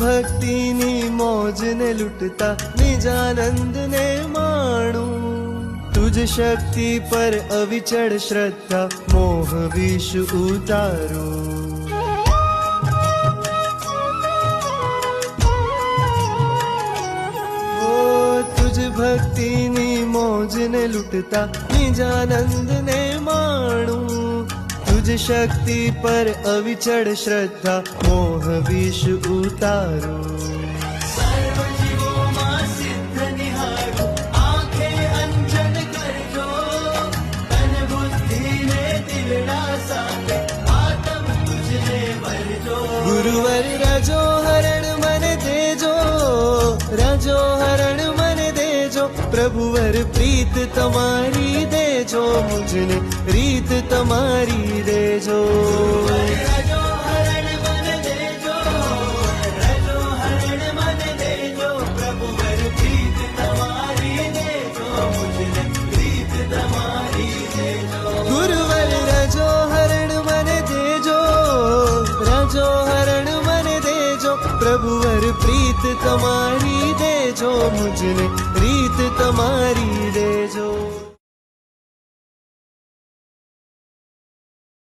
ભક્તિની મોજને લૂટતા નિજાનંદને માણું तुझ शक्ति पर अविचल श्रद्धा मोह विष उतारो तुझ भक्ति नी मौज ने लुटता निजानंद ने माणू तुझ शक्ति पर अविचल श्रद्धा मोह विष उतारो गुरुवर राजो हरण मन देजो राजो हरण मन देजो प्रभुवर प्रीत तमारी देजो मुझने रीत तमारी देजो राजो हरण मन देजो राजो हरण मन देजो प्रभुवर प्रीत तमारी देजो मुझने रीत तमारी देजो गुरुवर राजो हरण मन देजो राजो हरण मन देजो प्रभुवर प्रीत तमारी देजो मुझने रीत तमारी देजो।